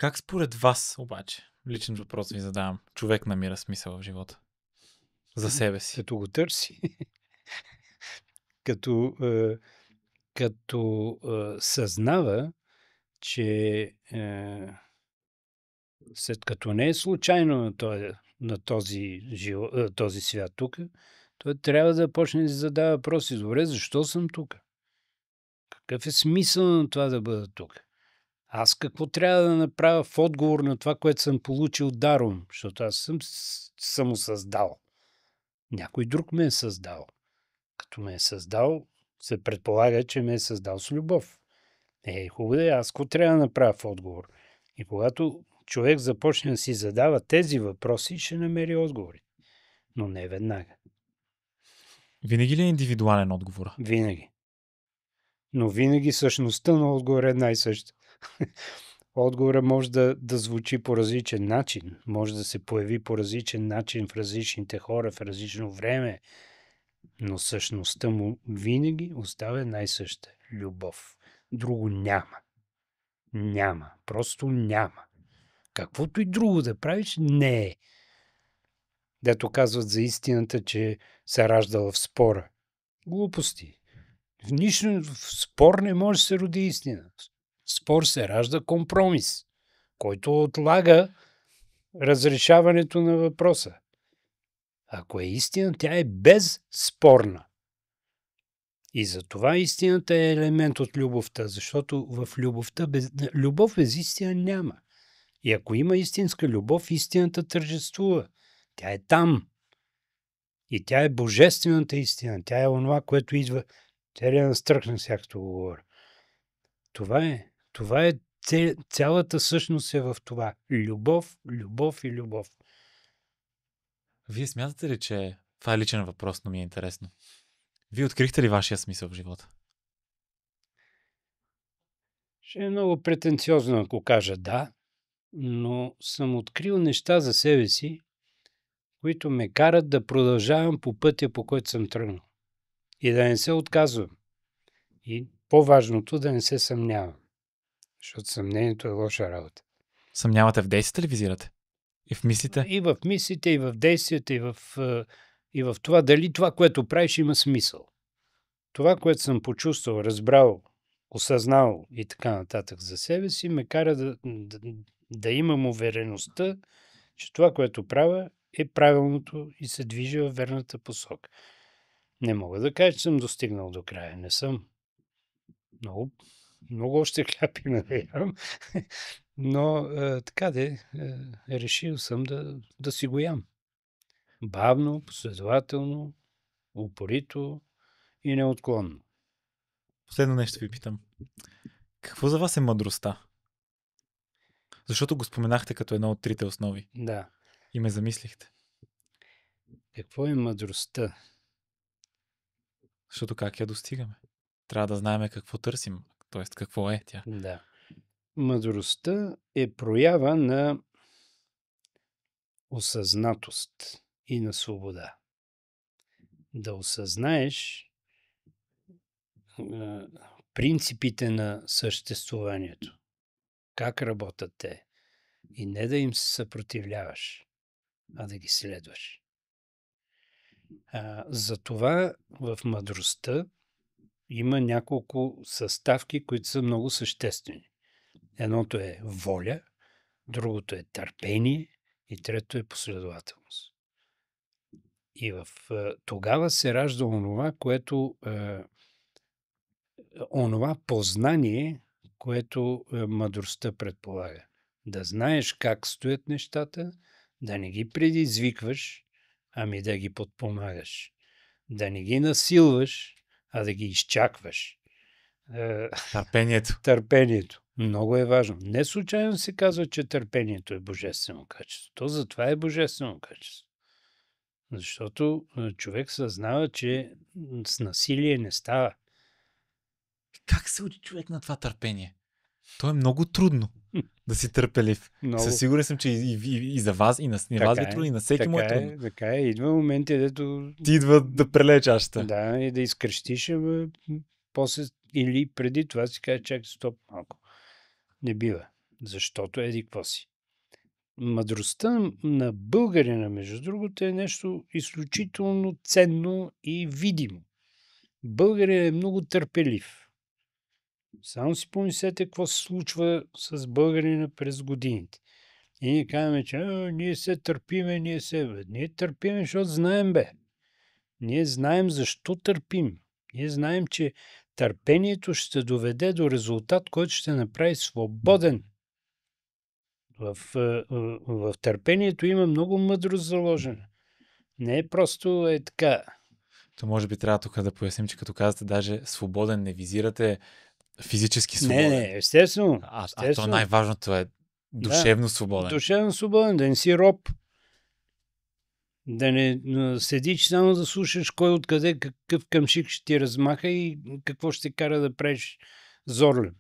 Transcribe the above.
Как според вас обаче, личен въпрос ви задавам, човек намира смисъл в живота? За себе си. Като го търси. като съзнава, че след като не е случайно на този свят тук, той трябва да почне да си задава въпроси. Добре, защо съм тук? Какъв е смисъл на това да бъда тук? Аз какво трябва да направя в отговор на това, което съм получил даром? Защото аз съм самосъздал. Някой друг ме е създал. Като ме е създал, се предполага, че ме е създал с любов. Хубаво е, аз какво трябва да направя в отговор? И когато човек започне да си задава тези въпроси, ще намери отговори. Но не веднага. Винаги ли е индивидуален отговор? Винаги. Но винаги същността на отговора е една и съща. Отговорът може да звучи по различен начин. Може да се появи по различен начин в различните хора, в различно време. Но същността му винаги остава една и съща. Любов. Друго няма. Няма. Просто няма. Каквото и друго да правиш, не е. Дето казват за истината, че се раждала в спора. Глупости. В спор не може да се роди истина. В спор се ражда компромис, който отлага разрешаването на въпроса. Ако е истина, тя е безспорна. И затова истината е елемент от любовта, защото в любов без истина няма. И ако има истинска любов, истината тържествува. Тя е там. И тя е божествената истина. Тя е онова, което идва. Тя да настръхне всякото го говоря. Това е. Това е цялата същност е в това. Любов, любов и любов. Вие смятате ли, че това е личен въпрос, но ми е интересно? Вие открихте ли вашия смисъл в живота? Ще е много претенциозно, ако кажа да, но съм открил неща за себе си, които ме карат да продължавам по пътя, по който съм тръгнал. И да не се отказвам. И по-важното да не се съмнявам. Защото съмнението е лоша работа. Съмнявате в действията ли визирате? И в мислите? И в мислите, и в действията, и в това дали това, което правиш, има смисъл. Това, което съм почувствал, разбрал, осъзнал и така нататък за себе си, ме кара да имам увереността, че това, което правя, е правилното и се движи във верната посока. Не мога да кажа, че съм достигнал до края. Не съм. Много, много още хляб има да ям. Но така решил съм да си го ям. Бавно, последователно, упорито и неотклонно. Последно нещо ви питам. Какво за вас е мъдростта? Защото го споменахте като едно от трите основи. Да. И ме замислихте. Какво е мъдростта? Защото как я достигаме? Трябва да знаем какво търсим. Тоест, какво е тя? Да. Мъдростта е проява на осъзнатост и на свобода. Да осъзнаеш принципите на съществуванието. Как работят те. И не да им се съпротивляваш, а да ги следваш. Затова в мъдростта има няколко съставки, които са много съществени. Едното е воля, другото е търпение и трето е последователност. И тогава се ражда онова познание, което мъдростта предполага. Да знаеш как стоят нещата, да не ги предизвикваш, ами да ги подпомагаш. Да не ги насилваш, а да ги изчакваш. Търпението. Много е важно. Не случайно се казва, че търпението е божествено качество. То затова е божествено качество. Защото човек съзнава, че с насилие не става. Как се учи човек на това търпение? То е много трудно да си търпелив. Със сигурен съм, че и за вас, и на вас ви е трудно, и на всеки му е трудно. Така е. Идва моменти, дето... Ти идва да прелее чашата. Да, и да изкрещиш, после или преди това си кажеш, чакай, стоп малко. Не бива. Защото еди какво си. Мъдростта на българина, между другото, е нещо изключително ценно и видимо. Българин е много търпелив. Само си помислете какво се случва с българина през годините. И ние казваме, че ние се търпиме, Ние търпиме, защото знаем, Ние знаем защо търпим. Ние знаем, че търпението ще доведе до резултат, който ще направи свободен. В търпението има много мъдрост заложена. Не е просто така. То може би трябва тук да поясним, че като казвате даже свободен, не визирате физически свободен. Не, естествено. А то най-важното е душевно свободен. Душевно свободен, да не си роб. Да не седиш само да слушаш кой откъде, какъв къмшик ще ти размаха и какво ще кара да правиш зорлен.